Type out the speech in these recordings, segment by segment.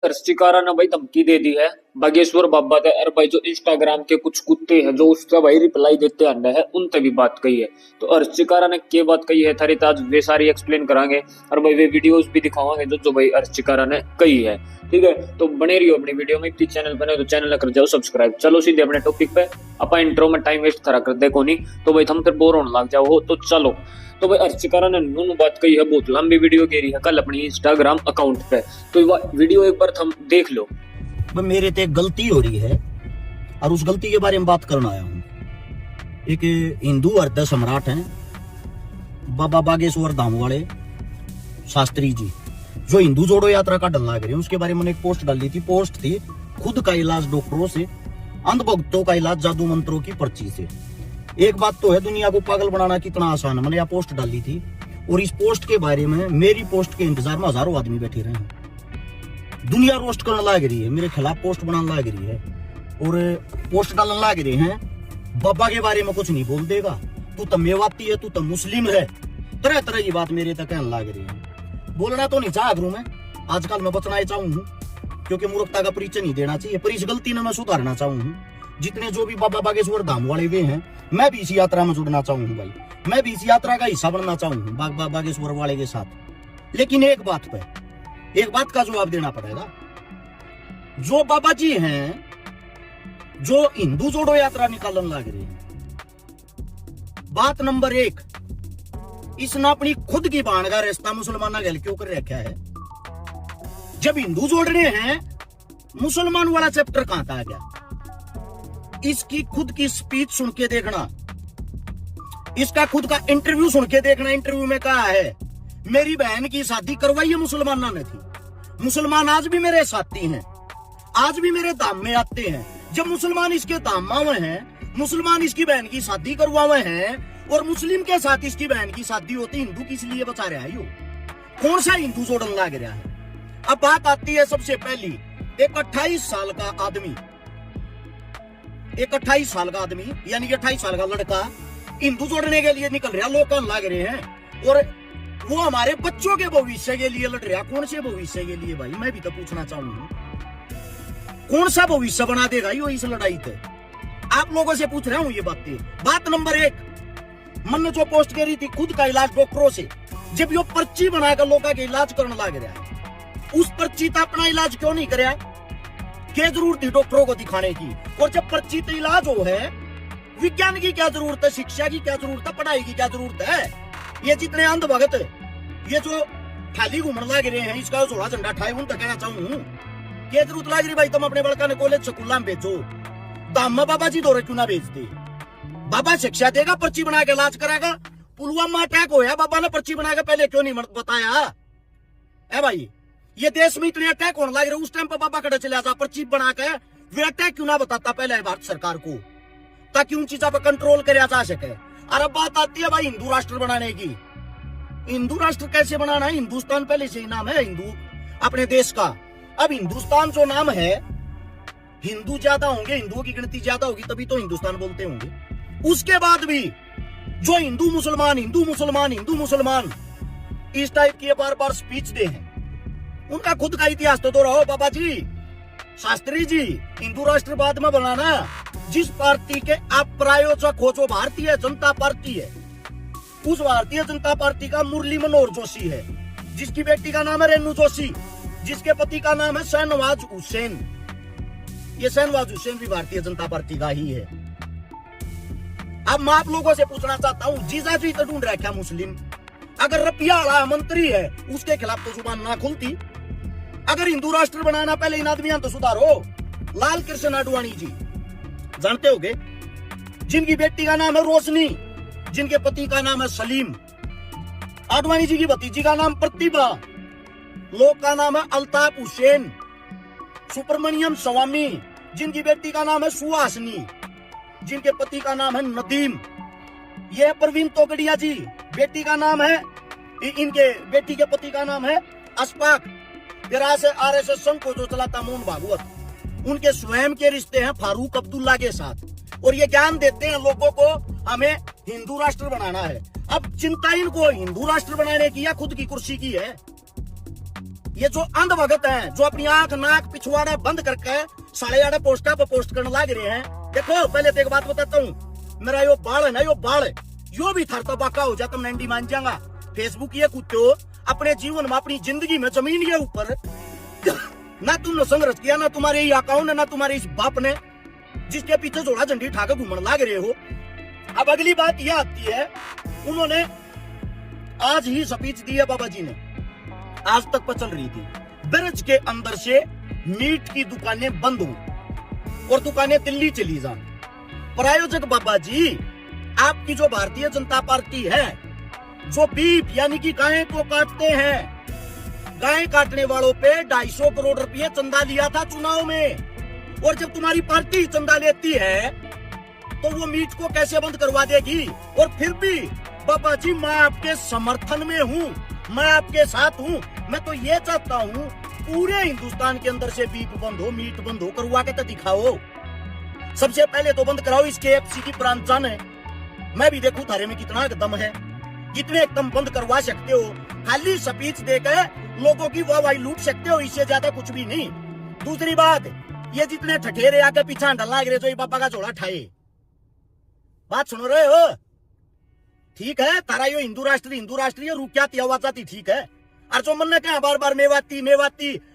अर्शिकारा ने भाई धमकी दे दी है बागेश्वर बाबा ने। और भाई जो इंस्टाग्राम के कुछ कुत्ते हैं जो उसका भाई रिप्लाई देते आने हैं उनसे भी बात कही है। तो अर्शिकारा ने क्या बात कही है थारी आज वे सारी एक्सप्लेन करांगे और भाई वे वीडियोस भी दिखावांगे जो भाई अर्शिकारा ने कही है। ठीक है, तो बने रहियो अपनी वीडियो में। चैनल बने तो चैनल कर जाओ सब्सक्राइब। चलो सीधे अपने टॉपिक पे। अपा इंट्रो में टाइम वेस्ट करा कर देखो नहीं तो भाई हम फिर बोर होने लग जाओ हो। तो चलो, तो भाई अर्शिकारा ने नूनू बात कही है, बहुत लंबी वीडियो कह रही है कल अपनी इंस्टाग्राम अकाउंट पे। तो वीडियो एक बार हम देख लो। मेरे ते गलती हो रही है और उस गलती के बारे में बात करना आया हूँ। एक हिंदू हृदय सम्राट हैं बाबा बागेश्वर धाम वाले शास्त्री जी, जो हिंदू जोड़ो यात्रा का डल लग रहे हैं, उसके बारे में एक पोस्ट डाली थी। पोस्ट थी खुद का इलाज डॉक्टरों से, अंधभक्तों का इलाज जादू मंत्रों की पर्ची से। एक बात तो है, दुनिया को पागल बनाना कितना आसान है। मैंने यह पोस्ट डाली थी और इस पोस्ट के बारे में मेरी पोस्ट के इंतजार में हजारों आदमी बैठे रहे हैं। दुनिया रोस्ट करने लग रही है, मेरे खिलाफ पोस्ट बनाने लग रही है और पोस्ट डालने लग रहे हैं। बाबा के बारे में कुछ नहीं बोल देगा, तू तो मेवाती है, तू तो मुस्लिम है, तरह तरह की बात मेरे तक कहने लग रही है। बोलना तो नहीं चाह करूं मैं, आजकल मैं बचना चाहूँ क्योंकि मूर्खता का परिचय नहीं देना चाहिए, पर इस गलती ने मैं सुधारना चाहूँ। जितने जो भी बाबा बागेश्वर धाम वाले वे हैं, मैं भी इस यात्रा में जुड़ना चाहूँ भाई, मैं भी इस यात्रा का हिस्सा बनना चाहूँ बाबा बागेश्वर वाले के साथ। लेकिन एक बात का जवाब देना पड़ेगा। जो बाबा जी हैं जो हिंदू जोड़ो यात्रा निकालने लग रहे हैं, बात नंबर 1, इसने अपनी खुद की बाण का रिश्ता मुसलमाना गल क्यों कर रखा है। जब हिंदू जोड़ रहे हैं, मुसलमान वाला चैप्टर कहां था आ गया। इसकी खुद की स्पीच सुन के देखना, इसका खुद का इंटरव्यू सुन के देखना। इंटरव्यू में कहा है मेरी बहन की शादी करवाई है मुसलमाना ने थी, मुसलमान आज भी मेरे साथी हैं, आज भी मेरे धाम में आते हैं। जब मुसलमान इसके धाम में आवे हैं, मुसलमान इसकी बहन की शादी करवावे हैं और मुस्लिम के साथ इसकी बहन की शादी होती, हिंदू किस लिए बचा रहा है? यो कौन सा हिंदू जोड़न लग रहा है? अब बात आती है सबसे पहली, एक 28 साल का आदमी, एक 28 साल का आदमी यानी कि 28 साल का लड़का हिंदू जोड़ने के लिए निकल रहा, लोग लग रहे हैं और वो हमारे बच्चों के भविष्य के लिए लड़ रहा। कौन से भविष्य के लिए भाई, मैं भी तो पूछना चाहूंगा, कौन सा भविष्य बना देगा यो इस लड़ाई से? आप लोगों से पूछ रहा हूं ये बातें। बात नंबर 1, मन ने जो पोस्ट करी थी खुद का इलाज डॉक्टरों से, जब यो पर्ची बनाकर लोगों के इलाज करने लग रहा है, उस पर्ची का अपना इलाज क्यों नहीं करे? क्या जरूरत थी डॉक्टरों को दिखाने की? और जब पर्ची तो इलाज हो है, विज्ञान की क्या जरूरत है, शिक्षा की क्या जरूरत है, पढ़ाई की क्या जरूरत है? ये जितने अंधभगत ये जो थाली घूमने लग रहे हैं, इसका झोला झंडा ठाए उन तक कहना चाहूँ, क्या जरूरत लग रही भाई? तुम अपने बड़का ने कॉलेज स्कूल में भेजो, दाम में बाबा जी दौरे क्यों ना भेजते? बाबा शिक्षा देगा, पर्ची बना के इलाज कराएगा। पुलवामा अटैक होया, बाबा ने पर्ची बना के पहले क्यों नहीं बताया है भाई? ये देश में इतने अटैक होने लग रहे, उस टाइम पर बाबा कड़े चले जाता, पर्ची बना के वे अटैक क्यों ना बताता पहले भारत सरकार को, ताकि उन चीजों पर कंट्रोल किया जा सके। और अब बात आती है भाई हिंदू राष्ट्र बनाने की। हिंदू राष्ट्र कैसे बनाना है? हिंदुस्तान पहले से ही नाम है हिंदू अपने देश का। अब हिंदुस्तान जो नाम है, हिंदू ज्यादा होंगे, हिंदुओं की गिनती ज्यादा होगी तभी तो हिंदुस्तान बोलते होंगे। उसके बाद भी जो हिंदू मुसलमान हिंदू मुसलमान हिंदू मुसलमान इस टाइप की बार बार स्पीच दे हैं, उनका खुद का इतिहास तो दोहराओ बाबा जी, शास्त्री जी। हिंदू राष्ट्रवाद में बनाना, जिस पार्टी के आप प्रायोजक हो जो भारतीय जनता पार्टी है, उस भारतीय जनता पार्टी का मुरली मनोहर जोशी है, जिसकी बेटी का नाम है रेणु जोशी, जिसके पति का नाम है शहनवाज हुसैन। ये शहनवाज हुसैन भी भारतीय जनता पार्टी का ही है। अब मैं आप लोगों से पूछना चाहता हूँ, जीजा जी तो ढूंढ रखा मुस्लिम, अगर रपिया मंत्री है उसके खिलाफ तो जुबान ना खुलती। अगर हिंदू राष्ट्र बनाना पहले इन आदमियों तो सुधारो। लाल कृष्ण आडवाणी जी जानते होगे, जिनकी बेटी का नाम है रोशनी, जिनके पति का नाम है सलीम। आडवाणी जी की भतीजी का नाम प्रतिभा, लोग का नाम है अल्ताफ हुसैन। सुब्रमण्यम स्वामी, जिनकी बेटी का नाम है सुहासनी, जिनके पति का नाम है नदीम। ये प्रवीण तोगड़िया जी, बेटी का नाम है, इनके बेटी के पति का नाम है अशफाक। RSS संघ को जो चलाता मोहन भागवत, उनके स्वयं के रिश्ते हैं फारूक अब्दुल्ला के साथ, और ये ज्ञान देते हैं लोगों को हमें हिंदू राष्ट्र बनाना है। अब चिंता इनको हिंदू राष्ट्र बनाने की या खुद की कुर्सी की है, ये जो अंधभगत हैं, जो अपनी आंख नाक पिछवाड़ा बंद करके साले आड़े पोस्टा पे पोस्ट करने लग रहे हैं। देखो पहले तो एक बात बताता हूँ, मेरा यो बाल है ना, यो बाल यो भी थरता बाका हो जाता, नंडी मान जाऊंगा। फेसबुक ये कुत्ते अपने जीवन में, अपनी जिंदगी में जमीन के ऊपर ना तुमने संघर्ष किया, ना तुम्हारे ये अकाउंट ने, ना तुम्हारे इस बाप ने, जिसके पीछे जोड़ा झंडी ठाकर घूमने लग रहे हो। अब अगली बात यह आती है, उन्होंने आज ही स्पीच दी है बाबा जी ने, आज तक पर चल रही थी। ब्रज के अंदर से मीट की दुकानें बंद हो और दुकानें दिल्ली चली जान। प्रायोजक बाबा जी, आपकी जो भारतीय जनता पार्टी है, जो बीफ यानी कि गाय को काटते हैं, गाय काटने वालों पे 250 करोड़ रुपए चंदा लिया था चुनाव में। और जब तुम्हारी पार्टी चंदा लेती है तो वो मीट को कैसे बंद करवा देगी? और फिर भी बाबा जी, मैं आपके समर्थन में हूँ, मैं आपके साथ हूँ। मैं तो ये चाहता हूँ पूरे हिंदुस्तान के अंदर से बीफ बंद हो, मीट बंद हो, करवा के तो दिखाओ। सबसे पहले तो बंद कराओ इस KFC की ब्रांचान है। मैं भी देखूं थारे में कितना दम है, कितने एकदम बंद करवा सकते हो। खाली स्पीच देकर लोगों की वाहवाही लूट सकते हो, इससे ज्यादा कुछ भी नहीं। दूसरी बात, ये जितने ठठेरे आके पीछा डला गिरे, तो ये बाबा का झोला ठाए। बात सुन रहे हो? ठीक है, तारा यो हिंदू राष्ट्रीय रूप क्या आवाज आती, ठीक है। और जो मन ने कहा बार बार मेवाती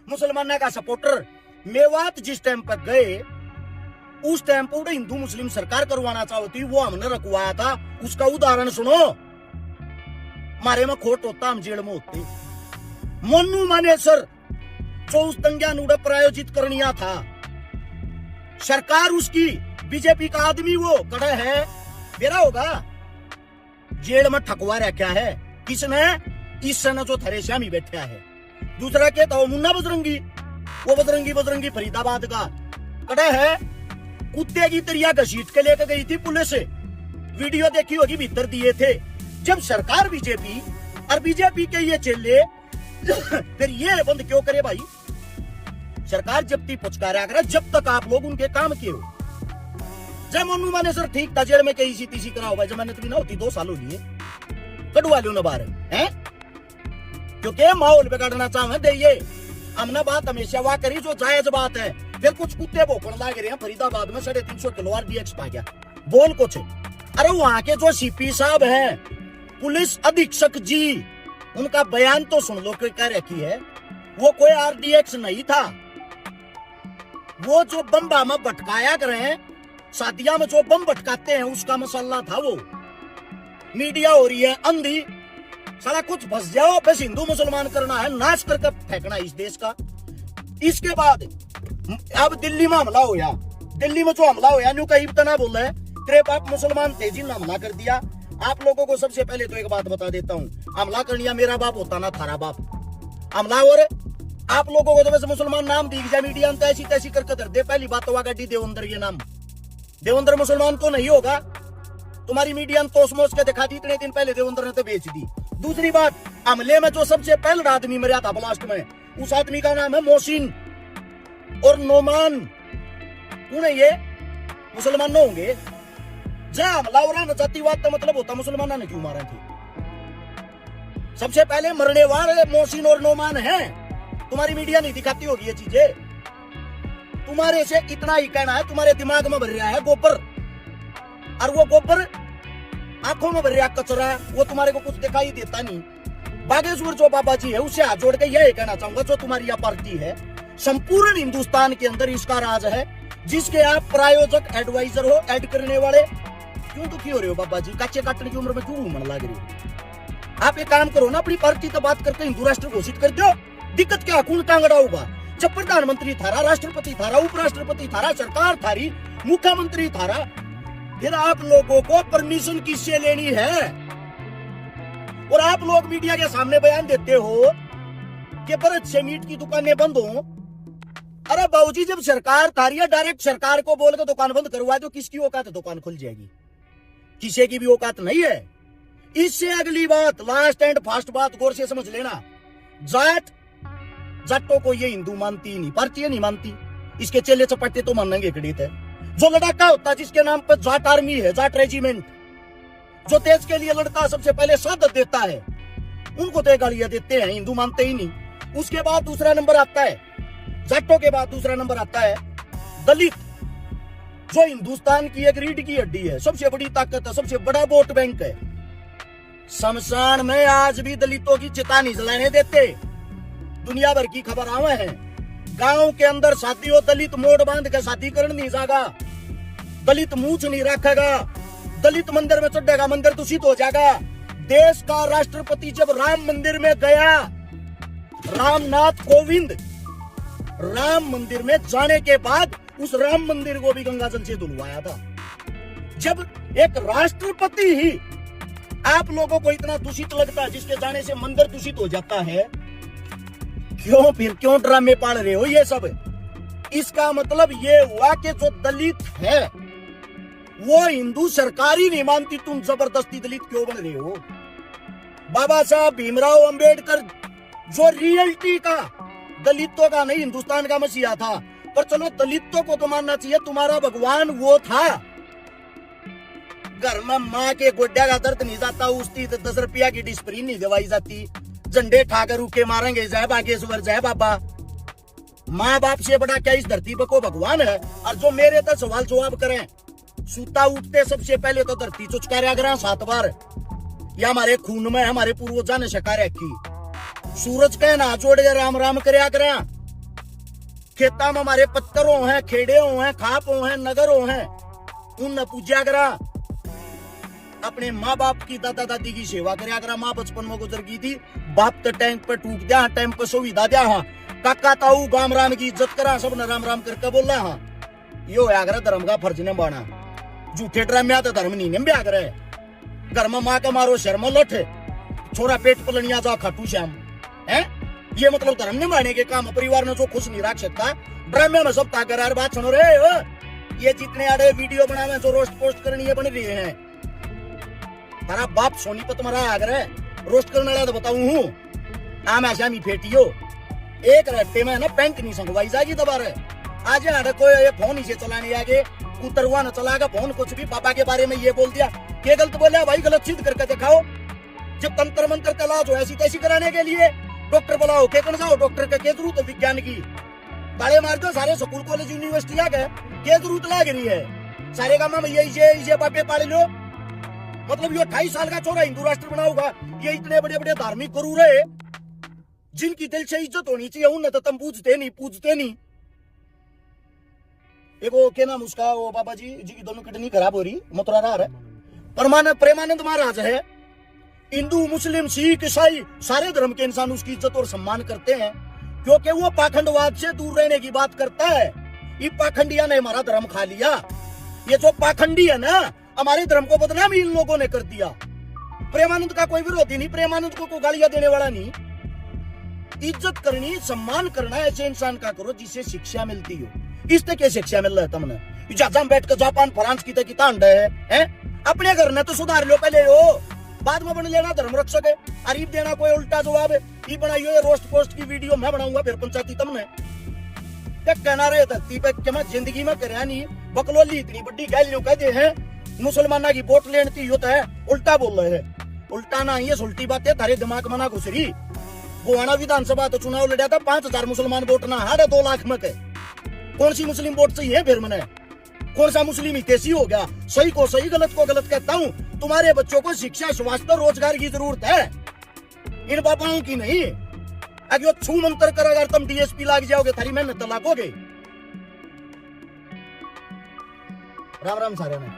मुसलमान का सपोर्टर, मेवात जिस टाइम पर गए उस टाइम पर हिंदू मुस्लिम सरकार करवाना चाहती, वो हमने रखवाया था। उसका उदाहरण सुनो, हमारे में खोट होता, हम जेल में होते। मन्नू मानेसर जो उस दंगा प्रायोजित करनिया था, सरकार उसकी बीजेपी का आदमी वो खड़ा है, मेरा होगा जेल में ठकवा रखा है। किसने? इस समय जो थरेश्यामी बैठा है। दूसरा कहता हो मुन्ना बजरंगी, वो बजरंगी फरीदाबाद का खड़ा है, कुत्ते की तरिया घसीट के लेकर गई थी पुलिस। वीडियो देखी होगी, भीतर दिए थे। जब सरकार बीजेपी और बीजेपी के ये चेले फिर ये बंद क्यों करे भाई? सरकार जब्ती पुचकारा करे जब तक आप लोग उनके काम के हो। जब मनु माने सर ठीक था, जेल में कहीं सी तीसी कराओ भाई, जमानत भी ना होती, 2 सालों लिए कटवा लो ना बाहर है, क्योंकि माहौल बिगाड़ना चाहे दे। ये हमने बात हमेशा वहां करी जो जायज बात है। फिर कुछ कुत्ते भोकड़ लाग रहे हैं, फरीदाबाद में 350 किलो RDX पा गया, बोल कुछ। अरे वहां के जो CP साहब हैं, पुलिस अधीक्षक जी, उनका बयान तो सुन लो क्या कह रखी है। वो कोई RDX नहीं था, वो जो बम में भटकाया करे, शादियां में जो बम भटकाते हैं उसका मसाला था वो। मीडिया हो रही है अंधी, सारा कुछ फंस जाओ, बस हिंदू मुसलमान करना है, नाश करके फेंकना इस देश का। इसके बाद अब दिल्ली में हमला होया, दिल्ली में जो हमला होया न्यू कहीं तना बोल रहे तेरे बाप मुसलमान तेजी ने हमला कर दिया। आप लोगों को सबसे पहले तो एक बात बता देता हूँ, हमला कर लिया मेरा बाप होता ना थारा बाप हमला। और आप लोगों को तो वैसे मुसलमान नाम दिख जाए मीडिया में, ऐसी तैसी करके धर दे। पहली बात तो गाड़ी देवंदर, ये नाम देवंदर मुसलमान तो नहीं होगा, तुम्हारी मीडिया ने तोसमोस के दिखा दी, इतने दिन पहले देवंदर ने तो बेच दी। दूसरी बात, हमले में जो सबसे पहला आदमी मरा था ब्लास्ट में, उस आदमी का नाम है मोहसिन और नोमान। उन्हें ये मुसलमान न होंगे? जय हमला हो रहा, जातिवाद का मतलब होता मुसलमानों ने क्यों मारा थी? सबसे पहले मरने वाले मोहसिन और नोमान हैं। तुम्हारी मीडिया नहीं दिखाती होगी ये चीजें। तुम्हारे से इतना ही कहना है, तुम्हारे दिमाग में भर रहा है गोबर, और वो गोबर आंखों में भर रहा कचरा, वो तुम्हारे को कुछ दिखाई देता नहीं। बागेश्वर जो बाबा जी है, उससे हाथ जोड़ के यही कहना चाहूंगा, जो तुम्हारी यह पार्टी है, संपूर्ण हिंदुस्तान के अंदर इसका राज है, जिसके आप प्रायोजक एडवाइजर हो, ऐड करने वाले। क्यों दुखी हो रहे हो बाबा जी? कच्चे काटने की उम्र में क्यों घूमने लग रही हो? आप एक काम करो ना, अपनी पार्टी तो बात करके हिंदू राष्ट्र घोषित कर दो। दिक्कत क्या, कौन टांगड़ा होगा? जब प्रधानमंत्री थारा, राष्ट्रपति थारा, उपराष्ट्रपति थारा, सरकार थारी, मुख्यमंत्री थारा, फिर आप लोगों को परमिशन किससे लेनी है? और आप लोग मीडिया के सामने बयान देते हो कि ब्रज से मीट की दुकानें बंद हो। अरे बाबूजी, जब सरकार थारी है, डायरेक्ट सरकार को बोल के दुकान बंद करवा दो, किसकी औकात है दुकान खुल जाएगी? किसी की भी औकात नहीं है। इससे अगली बात, लास्ट एंड फास्ट बात गौर से समझ लेना, जाटों को ये हिंदू मानती ही नहीं, पार्टी नहीं मानती, इसके चेले चपाटे तो मानेंगे खड़े थे। जो लड़ाका होता है जिसके नाम पर जाट आर्मी है, जाट रेजिमेंट, जो देश के लिए लड़ता सबसे पहले शहादत देता है, उनको तो गालियां देते हैं, हिंदू मानते ही नहीं। उसके बाद दूसरा नंबर आता है, जाटों के बाद दूसरा नंबर आता है दलित, जो हिंदुस्तान की एक रीढ़ की हड्डी है, सबसे बड़ी ताकत है, सबसे बड़ा वोट बैंक है। शमशान में आज भी दलितों की चिता नहीं जलाने देते, दुनिया भर की खबर आवे है। गांव के अंदर शादी हो, दलित मोड़ बांध के शादी करने नहीं जाएगा, दलित मूछ नहीं रखेगा, दलित मंदिर में चढ़ेगा, मंदिर दूषित हो जाएगा। देश का राष्ट्रपति जब राम मंदिर में गया, रामनाथ कोविंद राम मंदिर में जाने के बाद उस राम मंदिर को भी गंगाजल से धुलवाया था। जब एक राष्ट्रपति ही आप लोगों को इतना दूषित लगता है, जिसके जाने से मंदिर दूषित हो जाता है, क्यों ड्रामे पाल रहे हो ये सब? इसका मतलब ये हुआ कि जो दलित है वो हिंदू सरकार ही नहीं मानती, तुम जबरदस्ती दलित क्यों बन रहे हो? बाबा साहब भीमराव अंबेडकर जो रियलिटी का दलितों का नहीं, हिंदुस्तान का मसीहा था, पर चलो दलितों को तो मानना चाहिए, तुम्हारा भगवान वो था। घर में माँ के गोड्या का दर्द नहीं जाता, उसकी 10 रुपया की डिस्प्रिन नहीं दवाई जाती, झंडे ठाकर रुके मारेंगे, जय बागेश्वर जय बाबा। माँ बाप से बड़ा क्या इस धरती पर को भगवान है? और जो मेरे तो सवाल जवाब करें, सूता उठते सबसे पहले तो धरती चुचकार्या करा 7 बार, या हमारे खून में हमारे पूर्वजा ने शिकार रखी। सूरज के ना जोड़ के राम राम करया करा। खेता में हमारे पत्थरों हैं, खेड़े हैं, खापों हैं, नगरों हैं, उन पूजा करा। अपने माँ बाप की, दादा दादी की सेवा करया करा। माँ बचपन में गुजर गई थी, बाप तो टाइम पर टूक दिया, टाइम पर सुविधा दिया। हाँ काका ताऊ गाम राम की इज्जत करा, सब ने राम राम करके बोला। हाँ यो है अगर धर्म का फर्ज ने बाना, झूठे ड्रामे तो धर्म नहीं ब्याह करे। घर में माँ का मारो शर्म लठ, छोरा पेट पलनिया जा खाटू श्याम है, ये मतलब धर्म ने माने के काम। परिवार ने जो खुश नहीं रख सकता, ड्रामे में सब ताकर यार बात सुनो रे। ये जितने आड़े वीडियो बनावे जो रोस्ट पोस्ट करनी है बन रही है, तारा बाप सोनीपत मरा अगर रोस्ट करने वाला तो बताऊं हूँ, आम आशामी फेटियो एक रट्टे में ना पैंट नहीं संगवाई जाएगी दोबारा। आज आड़े कोई ये फोन ही से चलाने आगे उतरवा न चलाएगा फोन, कुछ भी पापा के बारे में ये बोल दिया, ये गलत बोला भाई, गलत सिद्ध करके दिखाओ। जब तंत्र मंत्र चला जो ऐसी तैसी कराने के लिए डॉक्टर बुलाओ, के कौन जाओ डॉक्टर का, जरूरत है विज्ञान की? ताले मार दो सारे स्कूल कॉलेज यूनिवर्सिटी आ गए, क्या जरूरत लग रही है? सारे काम में ये बापे पाले लो, मतलब ये 28 साल का छोरा हिंदू राष्ट्र बनाऊंगा, ये इतने बड़े बड़े धार्मिक गुरु रहे जिनकी दिल से इज्जत होनी चाहिए, उन्हें तो तुम पूछते नहीं। एक वो क्या नाम उसका, वो बाबा जी की दोनों किडनी खराब हो रही, मथुरा रहा है, प्रेमानंद महाराज है। हिंदू मुस्लिम सिख ईसाई सारे धर्म के इंसान उसकी इज्जत और सम्मान करते हैं, क्योंकि वो पाखंडवाद से दूर रहने की बात करता है। ये पाखंडिया ने हमारा धर्म खा लिया, ये जो पाखंडी है ना, हमारे धर्म को बदनाम इन लोगों ने कर दिया। प्रेमानंद का कोई विरोधी नहीं, प्रेमानंद को गालियां देने वाला नहीं। इज्जत करनी, सम्मान करना ऐसे इंसान का करो जिससे शिक्षा मिलती हो। इससे क्या शिक्षा मिल रहा है तुमने? जहां बैठ कर जापान फ्रांस की तांड है? अपने घर ने तो सुधार लो पहले हो, बाद में बन लेना धर्म रक्षक है। अरीब देना कोई उल्टा जवाब है, ये बनाइयो ये रोस्ट पोस्ट की वीडियो मैं बनाऊंगा, फिर पंचायती तुमने क्या कहना रहे धरती पे कि मैं जिंदगी में करया नहीं। बकलोली इतनी बड़ी गैलियों कहते हैं, मुसलमाना की वोट लेनी होता है, उल्टा बोल रहे हैं। उल्टा ना ये उल्टी बातें थारे दिमाग में ना घुस रही। गोवाना विधानसभा तो चुनाव लड़ा था, 5000 मुसलमान वोट ना हारे 2 लाख में। कौन सी मुस्लिम वोट चाहिए फिर? मैंने कौन सा मुस्लिम हितैषी हो गया? सही को सही, गलत को गलत कहता हूँ। तुम्हारे बच्चों को शिक्षा, स्वास्थ्य, रोजगार की जरूरत है, इन बाबाओं की नहीं। अगर छू मंत्र कर अगर तुम डीएसपी लाग जाओगे, थारी मेहनत तो लागोगे। राम राम सारे में।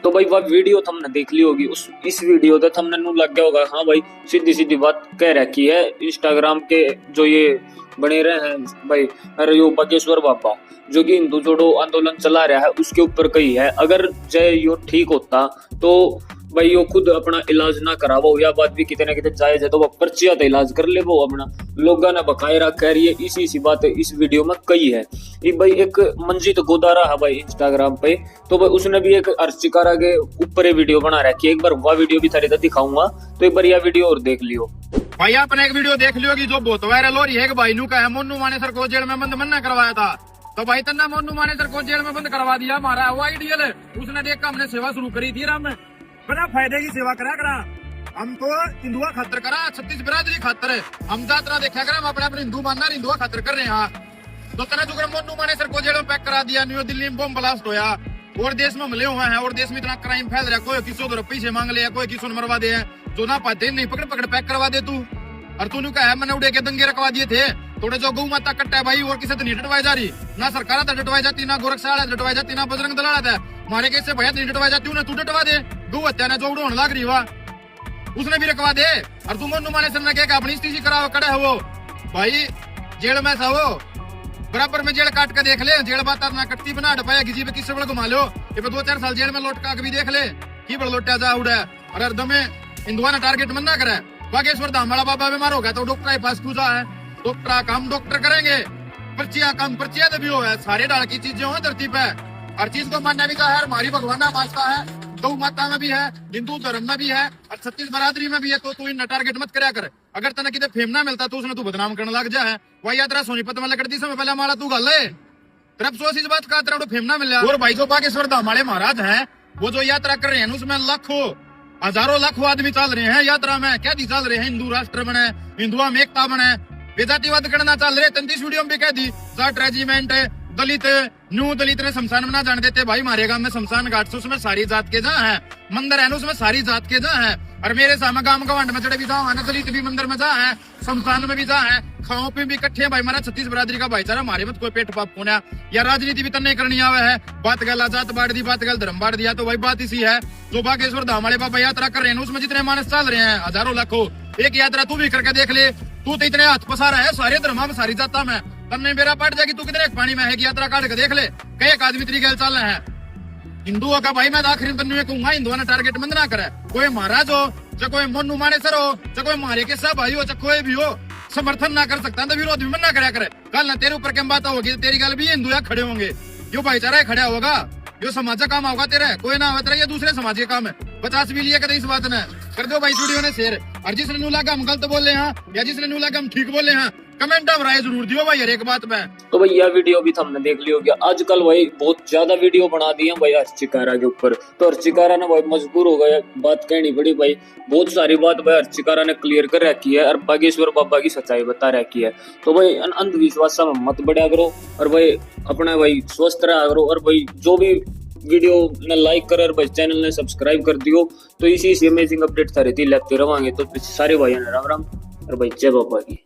तो भाई वह वीडियो तुमने देख ली होगी, इस वीडियो से तुमने नू लग गया होगा, हाँ भाई सीधी सीधी बात कह रखी है। इंस्टाग्राम के जो ये बने रहे हैं भाई, अरे यो बागेश्वर बाबा जो कि हिंदू जोड़ो आंदोलन चला रहा है, उसके ऊपर कही है। अगर जय यो ठीक होता तो भाई यो खुद अपना इलाज ना करावो, या बात भी कितने कितने जायज है, तो वह पर्चिया तो इलाज कर ले वो अपना। लोगों ने बकाए रखा है, ये इसी बात इस वीडियो में कही है। ये भाई एक मंजीत गोदारा है भाई इंस्टाग्राम पे, तो भाई उसने भी एक अर्चिकारा के ऊपर ये वीडियो बना रखी है। एक बार वह वीडियो भी थारे तक दिखाऊंगा, तो एक बार यह वीडियो और देख लियो भाई। आपने एक वीडियो देख लियो कि जो बहुत वायरल हो रही है, भाई नू का है मोनू मानेसर को जेल में बंद मन्ना करवाया था, तो भाई तन्ना मोनू मानेसर को जेल में बंद करवा दिया। हमारा वो आइडियल है, उसने देख हमने सेवा शुरू करी थी, राम बिना फायदे की सेवा करा हम तो हिंदुआ खातर करा, छत्तीस बिरादरी खातर हम जातरा देखा कर, हम अपने अपने हिंदू मानना हिंदुआ खातर कर रहे हैं। तो तरह चुकर मोनू मानेसर को जेल में पैक करा दिया, न्यू दिल्ली में बम ब्लास्ट होया और देश में हमले हुए हैं और देश में इतना क्राइम फैल रहा है, कोई किसी को पैसे मांग ले, कोई किसी मरवा दे, जो ना पाते नहीं पकड़ पकड़ पैक करवा दे तू। और तूने कहा मैंने उड़े के दंगे रखवा दिए थे, थोड़े जो गौ माता कट्टा है भाई और किसी तो नहीं डटवाई जा रही, ना सरकार तो डटवाई जाती, ना गोरखशाला डटवाई जाती, ना बजरंग दल था मारे कैसे भैया नहीं डटवाई जाती, उन्हें तू डटवा दे। गौ हत्या ने जो उड़ोन लग रही वाह उसने भी रखवा दे। और तुम मोनू मानेसर ने कहा अपनी स्थिति कराओ, कड़े है वो भाई जेल में था वो, बराबर में जेल काट के देख ले, जेल बात ना कटती बना डपाया किसी पे किससे बड़ा घुमा लो, ये 2-4 साल जेल में लौट का भी देख ले की बड़ा लौटा जा उड़ा। और अर्दमे हिंदुआ ने टारगेट मना करे, बागेश्वर धाम वाला बाबा बीमार हो गया तो डॉक्टर के पास पूछा है, डॉक्टर काम डॉक्टर करेंगे, पर्चिया काम पर्चिया तो भी हो है, सारे डाल की चीजें हो धरती पे, हर चीज को मानना भी का है, हमारी भगवान मानता है, गौ माता में भी है, हिंदू धर्म में भी है और छत्तीस बरादरी में भी है। तो तू इन टारगेट मत करया कर, अगर तना किते फेम ना मिलता तो उसने तू बदनाम करने लग जा है। वही यात्रा सोनीपत में लकड़ी समय पहले माला तू गल तेरा अफसोस इस बात का, तेरा फेम ना मिल रहा। और भाई जो बागेश्वर धाम वाले महाराज हैं वो जो यात्रा कर रहे हैं उसमें लाखों हजारों लाखों आदमी चल रहे हैं यात्रा में, क्या दी चल रहे हैं, हिंदू राष्ट्र बने, हिंदुआ में एकता बने, बेजातिवाद करना चल रहे। 33 वीडियो में भी कह दी जाट रेजिमेंट दलित न्यू दलित ने शमशान में ना जाने देते भाई, मारे गांव में शमशान घाट से उसमें सारी जात के जहाँ है, मंदिर है उसमें सारी जात के जहाँ है। और मेरे सामने गांव गवांड में चढ़े भी जाओ है, दलित भी मंदिर में जहाँ है, शमशान में भी जहाँ है, खाओ पे भी इकट्ठे भाई, हमारा छत्तीस बरादरी का भाईचारा, हमारे मत कोई पेट पाप होना या राजनीति भी तन्ने करनी आवे है। बात गल जात बांट दी, बात गल धर्म बांट दिया, तो भाई बात इसी है। जो बागेश्वर धाम वाले बाबा यात्रा कर रहे हैं उसमें जितने मानस चल रहे हैं हजारों लाखों, एक यात्रा तू भी करके देख ले, तू तो इतने हाथ पसारा है सारे धर्मा में सारी जाता में, तन्ने मेरा पट जाएगी, तू कितने पानी में है कि यात्रा काट के देख ले, कई एक आदमी तरीके चल रहे हैं। हिंदुओं का भाई मैं आखिरी तन्ने कहूंगा हिंदुओं ने टारगेट बंद ना करे, कोई महाराज हो चाहे कोई मोनू मानेसर हो चाहे कोई मारे के सब भाई हो चाहे कोई भी हो, समर्थन ना कर सकता तो विरोध भी मना करा करे। कल ना तेरे ऊपर क्या बात होगी, तेरी गल भी हिंदू खड़े होंगे, यो भाईचारा खड़ा होगा, यो समाज का काम होगा तेरा, कोई ना होता ये दूसरे समाज के काम है। 50 भी लिया कदे इस बात ने कर दो भाई वीडियो ने शेयर, और जिसने नू लगा हम गलत बोले हैं या जिसने नू लगा हम ठीक बोले हैं कमेंट में राय जरूर दियो भाई हर एक बात में। तो भाई यह वीडियो भी हमने देख ली होगी, आजकल भाई बहुत ज्यादा वीडियो बना दी है भाई अर्चिकारा के ऊपर, तो अर्चिकारा ने भाई मजबूर हो गया, बात कहनी पड़ी भाई, बहुत सारी बात भाई अर्चिकारा ने क्लियर कर रखी है और बागेश्वर बाबा की सच्चाई बता रखी है। तो भाई अंधविश्वास में मत बढ़िया करो और भाई अपना भाई स्वस्थ रहा करो, और भाई जो भी वीडियो ने लाइक कर और भाई चैनल ने सब्सक्राइब कर दियो, तो इसी अमेजिंग अपडेट सारी लेते रवांगे। तो सारे भाइयों ने राम राम और भाई जय बाबा की।